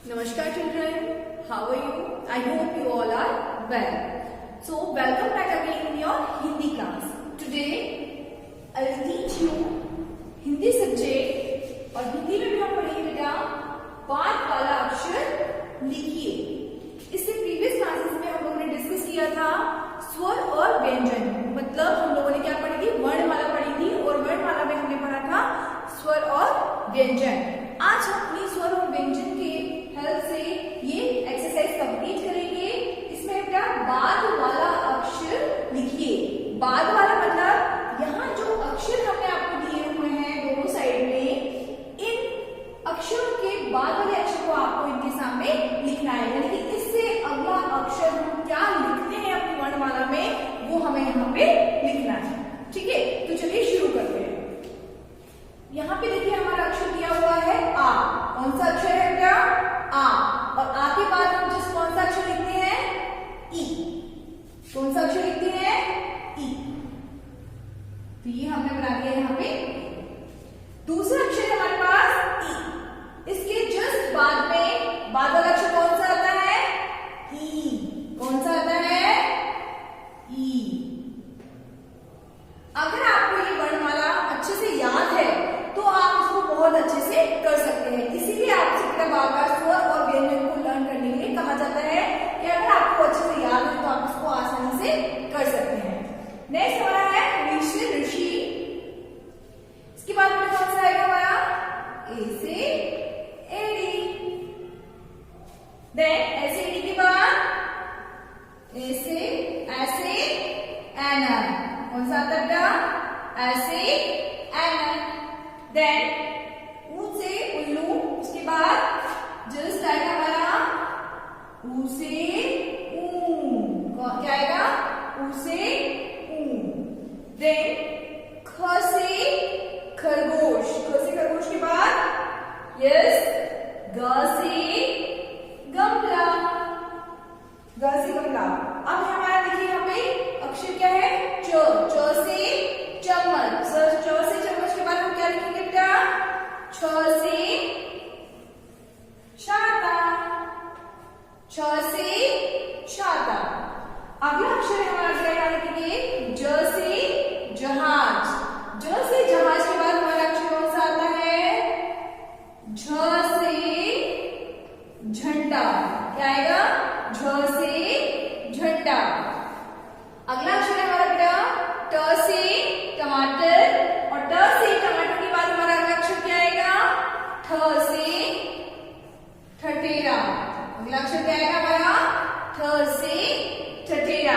Namaskar children, how are you? I hope you all are well. So welcome back again in your Hindi class. Today I will teach you Hindi subject और हिंदी में भी हम पढ़ेंगे बेटा बात वाला अक्षर लिखिए। इससे प्रीवियस क्लासेस में हम लोगों ने डिस्कस किया था स्वर और व्यंजन, मतलब हम लोगों ने क्या पढ़ी थी, वर्णमाला पढ़ी थी और वर्णमाला में हमने पढ़ा था स्वर और व्यंजन। आज हम अपनी स्वर और व्यंजन के हेल्प से ये एक्सरसाइज कंप्लीट करेंगे। इसमें बेटा बाद वाला अक्षर लिखिए। बाद वाला मतलब यहाँ जो अक्षर हमने आपको दिए हुए हैं दोनों साइड में, इन अक्षरों के बाद वाले अक्षर को आपको इनके सामने लिखना है, यानी कि इससे अगला अक्षर हम क्या लिखते हैं अपनी वर्णमाला में वो हमें यहाँ पे लिखना है। ठीक है, तो चलिए शुरू करते हैं। यहाँ पे देखिए हमारा अक्षर दिया हुआ है आ। कौन सा अक्षर है बेटा? आ। और आ के बाद हम जिस कौन सा अक्षर लिखते हैं? ई। कौन सा अक्षर लिखते हैं? ई। तो ये हमने बना दिया यहाँ पे। दूसरा अक्षर है हमारे पास ई। इसके जस्ट बाद में बाद वाला अक्षर कौन सा आता है? ई। कौन सा आता है? ई। अगर आपको ये वर्णमाला अच्छे से याद है तो आप इसको बहुत अच्छे से कर सकते हैं। इसीलिए आपसे बार बार स्वर और व्यंजन को लर्न करने के लिए कहा जाता है कि अगर आपको अच्छे से याद है तो आप इसको आसानी से कर सकते हैं। नेक्स्ट हमारा है ऋषि ऋषि। इसके बाद में कौन सा आएगा हमारा? ए से एड़ी। देन ऐसे एड़ी के बाद ए से ऐसे एना। कौन सा आता है? ऐसे एना। देन ऊ से उल्लू। उसके बाद जस्ट आएगा हमारा ऊ से ऊ। क्या आएगा? ऊ से ऊ। देन ख से खरगोश। ख से खरगोश के बाद यस ग से गमला। ग से गमला। अब हमारा देखिए यहाँ पे अक्षर क्या है? च। च से चम्मच। च से चम्मच के बाद हम क्या लिखेंगे बेटा? छ से छाता। छ से छाता। अगला अक्षर है हमारा क्या यहाँ लिखेंगे? ज से जहाज। ज से जहाज के बाद हमारा अक्षर कौन सा आता है? झ से झंडा। क्या आएगा? झ से झंडा। अगला अक्षर है हमारा बेटा ट से टमाटर। और ट से टमाटर के बाद हमारा अगला अक्षर क्या आएगा? ठ से ठठेरा। अगला अक्षर क्या आएगा हमारा? ठ से ठठेरा।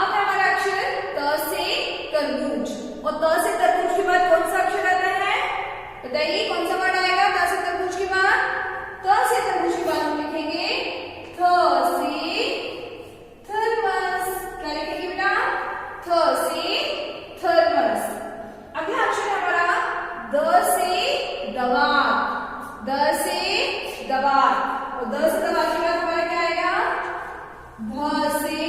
अब हमारा अक्षर त से तरबूज। और त से तरबूज के बाद कौन सा अक्षर आता है? बताइए कौन सा वर्ड आएगा त से तरबूज के बाद? त से तरबूज के बाद हम लिखेंगे थ से थर्मस। क्या लिखेंगे बेटा? थ से थर्मस। अगला अक्षर है हमारा द से दवात। द से दवात। और द से दवात के बाद हमारा क्या आएगा? ध से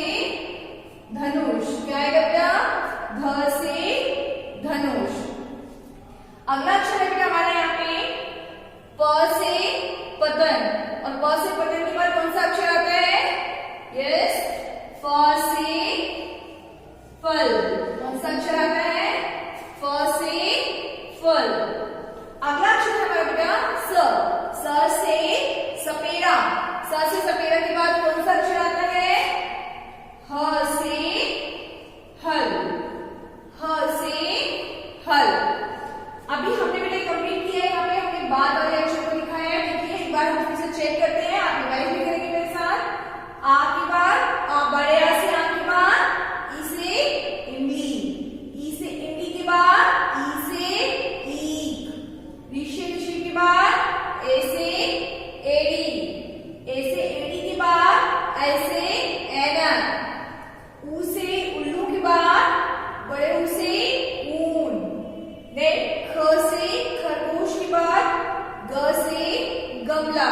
धनुष। क्या आएगा बेटा? ध से धनुष। अगला अक्षर है बेटा हमारे यहाँ पे प से पतन। और प से पतन के बाद कौन सा अक्षर आता है? यस फ से फल। कौन सा अक्षर आता है? फ से फल। अगला अक्षर है हमारा बेटा स। स से सपेरा। स से सपेरा के बाद कौन सा अक्षर आता है? ह से हल। ह से हल। अभी हमने बेटा कंप्लीट किया है। यहाँ पे हमने बाद वाले अक्षर को लिखा है। देखिए एक बार हम फिर से चेक करते हैं। आप रिवाइज भी करेंगे मेरे साथ। आ के बाद बड़े आ से आ के बाद ई से इमली। ई से इमली के बाद ई से ईख। ऋषि ऋषि के बाद ए से एड़ी। ए से एड़ी के बाद ऐसे ऐनक। ऊ से उल्लू के बाद बड़े ऊ से ऊन। देन ख से खरगोश के बाद ग से गमला।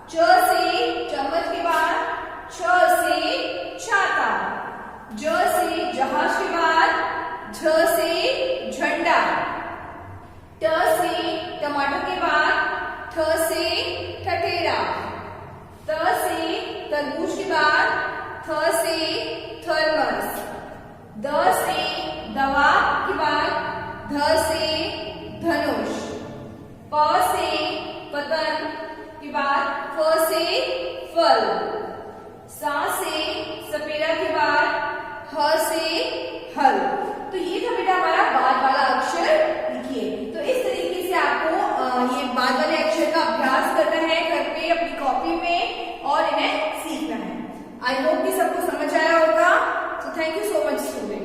च से चम्मच के बाद छ से छाता। ज से जहाज के बाद झ से झंडा। ट से टमाटर के बाद ठ से ठठेरा। त से तरबूज के बाद थ से थर्मस, द से दवा के बाद ध से धनुष, प से पतंग के बाद फ से फल, सा से सपेरा के बाद ह से हल। तो ये था बेटा हमारा बाद वाला अक्षर। लिखिए, तो इस तरीके से आपको ये बाद वाले अक्षर का अभ्यास करना है घर पे अपनी कॉपी में और इन्हें सीखना है। आई होप कि सबको समझ आया होगा। So thank you so much students.